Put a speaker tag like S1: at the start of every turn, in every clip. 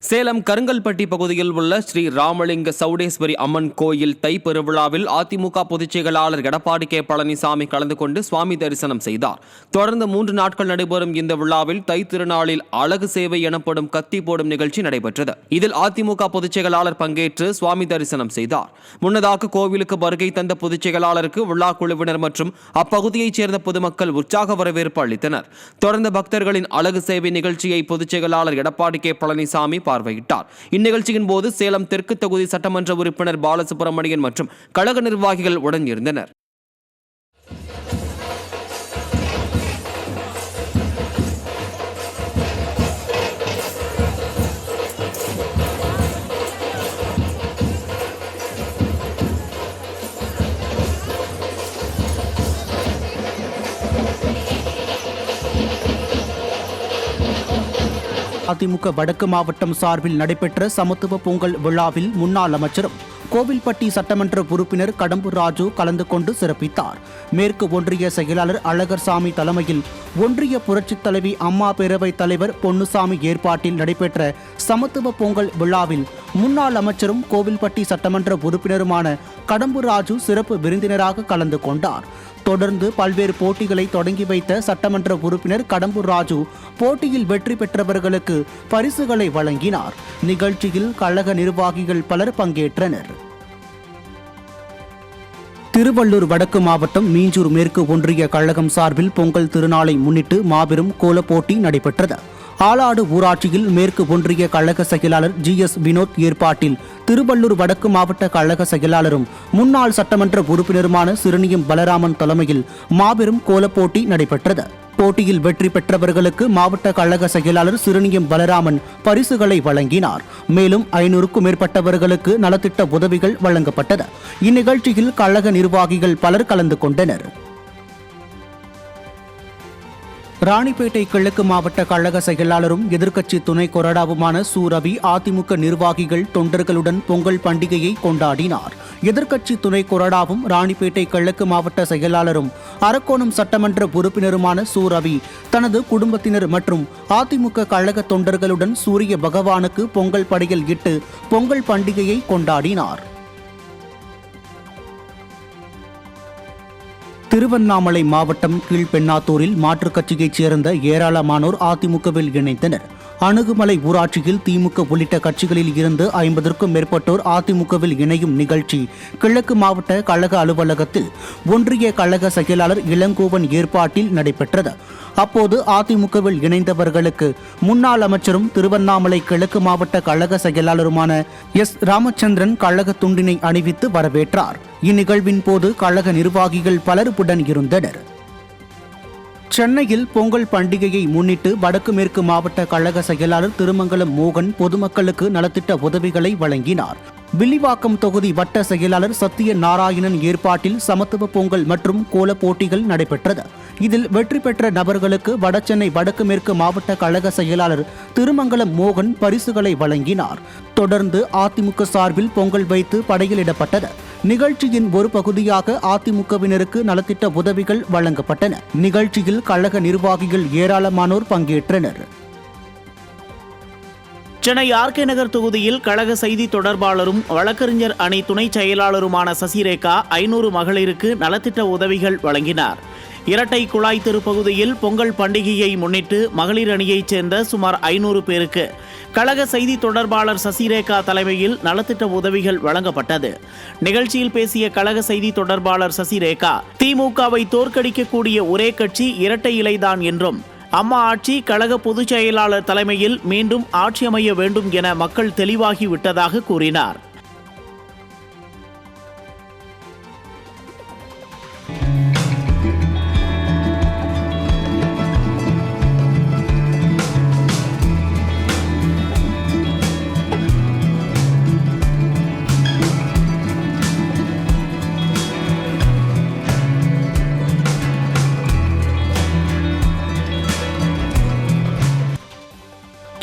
S1: சேலம் கருங்கல்பட்டி பகுதியில் உள்ள ஸ்ரீ ராமலிங்க சௌடேஸ்வரி அம்மன் கோயில் தைப்பெருவிழாவில் அதிமுக பொதுச் செயலாளர் எடப்பாடி கே பழனிசாமி கலந்து கொண்டு சுவாமி தரிசனம் செய்தார். தொடர்ந்து 3 நாட்கள் நடைபெறும் இந்த விழாவில் தை திருநாளில் அழகு சேவை எனப்படும் கத்தி போடும் நிகழ்ச்சி நடைபெற்றது. இதில் அதிமுக பொதுச் செயலாளர் பங்கேற்று சுவாமி தரிசனம் செய்தார். முன்னதாக கோவிலுக்கு வருகை தந்த பொதுச் செயலாளருக்கு விழா குழுவினர் மற்றும் அப்பகுதியைச் சேர்ந்த பொதுமக்கள் உற்சாக வரவேற்பு அளித்தனர். தொடர்ந்து பக்தர்களின் அழகு சேவை நிகழ்ச்சியை பொதுச் செயலாளர் எடப்பாடி கே பழனிசாமி பார்வையிட்டார். இந்நிகழ்ச்சியின் போது சேலம் தெற்கு தொகுதி சட்டமன்ற உறுப்பினர் பாலசுப்ரமணியன் மற்றும் கழக நிர்வாகிகள் உடன் இருந்தனர்.
S2: அதிமுக வடக்கு மாவட்டம் சார்பில் நடைபெற்ற சமத்துவ பொங்கல் விழாவில் முன்னாள் அமைச்சரும் கோவில்பட்டி சட்டமன்ற உறுப்பினர் கடம்பூர் ராஜு கலந்து கொண்டு சிறப்பித்தார். மேற்கு ஒன்றிய செயலாளர் அழகர்சாமி தலைமையில் ஒன்றிய புரட்சித் தலைவி அம்மா பேரவைத் தலைவர் பொன்னுசாமி ஏற்பாட்டில் நடைபெற்ற சமத்துவ பொங்கல் விழாவில் முன்னாள் அமைச்சரும் கோவில்பட்டி சட்டமன்ற உறுப்பினருமான கடம்பூர் ராஜு சிறப்பு விருந்தினராக கலந்து கொண்டார். தொடர்ந்து பல்வேறு போட்டிகளை தொடங்கி வைத்த சட்டமன்ற உறுப்பினர் கடம்பூர் ராஜு போட்டியில் வெற்றி பெற்றவர்களுக்கு பரிசுகளை வழங்கினார். நிகழ்ச்சியில் கழக நிர்வாகிகள் பலர் பங்கேற்றனர். திருவள்ளூர் வடக்கு மாவட்டம் மீஞ்சூர் மேற்கு ஒன்றிய கழகம் சார்பில் பொங்கல் திருநாளை முன்னிட்டு மாபெரும் கோலப் போட்டி நடைபெற்றது. ஆலாடு ஊராட்சியில் மேற்கு ஒன்றிய கழக செயலாளர் GS வினோத் ஏற்பாட்டில் திருவள்ளூர் வடக்கு மாவட்ட கழக செயலாளரும் முன்னாள் சட்டமன்ற உறுப்பினருமான சிறுனியம் பலராமன் தலைமையில் மாபெரும் கோலப் போட்டி நடைபெற்றது. போட்டியில் வெற்றி பெற்றவர்களுக்கு மாவட்ட கழக செயலாளர் சிறுனியம் பலராமன் பரிசுகளை வழங்கினார். மேலும் 500க்கும் மேற்பட்டவர்களுக்கு நலத்திட்ட உதவிகள் வழங்கப்பட்டது. இந்நிகழ்ச்சியில் கழக நிர்வாகிகள் பலர் கலந்து கொண்டனர். ராணிப்பேட்டை கிழக்கு மாவட்ட கழக செயலாளரும் எதிர்க்கட்சி துணை கொறடாவுமான ரவி அதிமுக நிர்வாகிகள் தொண்டர்களுடன் பொங்கல் பண்டிகையை கொண்டாடினார். எதிர்க்கட்சி துணை கொறடாவும் ராணிப்பேட்டை கிழக்கு மாவட்ட செயலாளரும் அரக்கோணம் சட்டமன்ற உறுப்பினருமான ரவி தனது குடும்பத்தினர் மற்றும் அதிமுக கழக தொண்டர்களுடன் சூரிய பகவானுக்கு பொங்கல் படையல் இட்டு பொங்கல் பண்டிகையை கொண்டாடினார். திருவண்ணாமலை மாவட்டம் கீழ்பெண்ணாத்தூரில் மாற்றுக் கட்சியைச் சேர்ந்த ஏராளமானோர் அதிமுகவில் இணைந்தனர். அணுகுமலை ஊராட்சியில் திமுக உள்ளிட்ட கட்சிகளில் இருந்து 50க்கும் மேற்பட்டோர் அதிமுகவில் இணையும் நிகழ்ச்சி கிழக்கு மாவட்ட கழக அலுவலகத்தில் ஒன்றிய கழக செயலாளர் இளங்கோவன் ஏற்பாட்டில் நடைபெற்றது. அப்போது அதிமுகவில் இணைந்தவர்களுக்கு முன்னாள் அமைச்சரும் திருவண்ணாமலை கிழக்கு மாவட்ட கழக செயலாளருமான S ராமச்சந்திரன் கழக துண்டினை அணிவித்து வரவேற்றார். இந்நிகழ்வின் போது கழக நிர்வாகிகள் பலர் உடன் இருந்தனர். சென்னையில் பொங்கல் பண்டிகையை முன்னிட்டு வடக்கு மேற்கு மாவட்ட கழக செயலாளர் திருமங்கலம் மோகன் பொதுமக்களுக்கு நலத்திட்ட உதவிகளை வழங்கினார். வில்லிவாக்கம் தொகுதி வட்ட செயலாளர் சத்திய நாராயணன் ஏற்பாட்டில் சமத்துவ பொங்கல் மற்றும் கோலப் போட்டிகள் நடைபெற்றது. இதில் வெற்றி பெற்ற நபர்களுக்கு வடசென்னை வடக்கு மேற்கு மாவட்ட கழக செயலாளர் திருமங்கலம் மோகன் பரிசுகளை வழங்கினார். தொடர்ந்து அதிமுக சார்பில் பொங்கல் வைத்து படையலிடப்பட்டது. நிகழ்ச்சியின் ஒரு பகுதியாக அதிமுகவினருக்கு நலத்திட்ட உதவிகள் வழங்கப்பட்டன. நிகழ்ச்சியில் கழக நிர்வாகிகள் ஏராளமானோர் பங்கேற்றனர்.
S3: சென்னை RK நகர் தொகுதியில் கழக செய்தி தொடர்பாளரும் வழக்கறிஞர் அணி துணை செயலாளருமான சசிரேகா 500 மகளிருக்கு நலத்திட்ட உதவிகள் வழங்கினார். இரட்டை குழாய் தெரு பகுதியில் பொங்கல் பண்டிகையை முன்னிட்டு மகளிர் அணியைச் சேர்ந்த சுமார் 500 பேருக்கு கழக செய்தி தொடர்பாளர் சசிரேகா தலைமையில் நலத்திட்ட உதவிகள் வழங்கப்பட்டது. நிகழ்ச்சியில் பேசிய கழக செய்தி தொடர்பாளர் சசிரேகா, திமுகவை தோற்கடிக்கக்கூடிய ஒரே கட்சி இரட்டை இலைதான் என்றும் அம்மா ஆட்சி கழக பொதுச் செயலாளர் தலைமையில் மீண்டும் ஆட்சி அமைய வேண்டும் என மக்கள் தெளிவாகி விட்டதாக கூறினார்.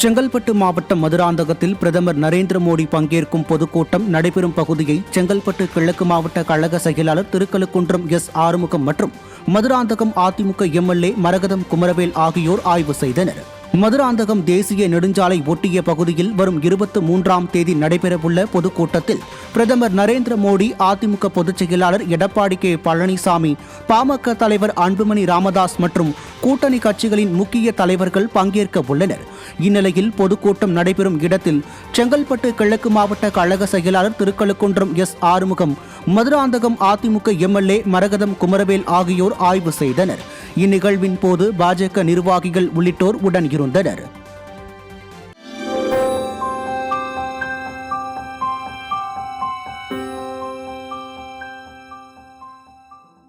S2: செங்கல்பட்டு மாவட்டம் மதுராந்தகத்தில் பிரதமர் நரேந்திர மோடி பங்கேற்கும் பொதுக்கூட்டம் நடைபெறும் பகுதியை செங்கல்பட்டு கிழக்கு மாவட்ட கழக செயலாளர் திருக்கழுக்குன்றம் S ஆறுமுகம் மற்றும் மதுராந்தகம் அதிமுக MLA மரகதம் குமரவேல் ஆகியோர் ஆய்வு செய்தனர். மதுராந்தகம் தேசிய நெடுஞ்சாலை ஒட்டிய பகுதியில் வரும் 23ஆம் தேதி நடைபெறவுள்ள பொதுக்கூட்டத்தில் பிரதமர் நரேந்திர மோடி, அதிமுக பொதுச் செயலாளர் எடப்பாடி கே பழனிசாமி, பாமக தலைவர் அன்புமணி ராமதாஸ் மற்றும் கூட்டணி கட்சிகளின் முக்கிய தலைவர்கள் பங்கேற்க உள்ளனர். இந்நிலையில் பொதுக்கூட்டம் நடைபெறும் இடத்தில் செங்கல்பட்டு கிழக்கு மாவட்ட கழக செயலாளர் திருக்கழுக்குன்றம் எஸ். ஆறுமுகம், மதுராந்தகம் அதிமுக எம்எல்ஏ மரகதம் குமரவேல் ஆகியோர் ஆய்வு செய்தனர். இந்நிகழ்வின் போது பாஜக நிர்வாகிகள் உள்ளிட்டோர் உடன் இருந்தனர்.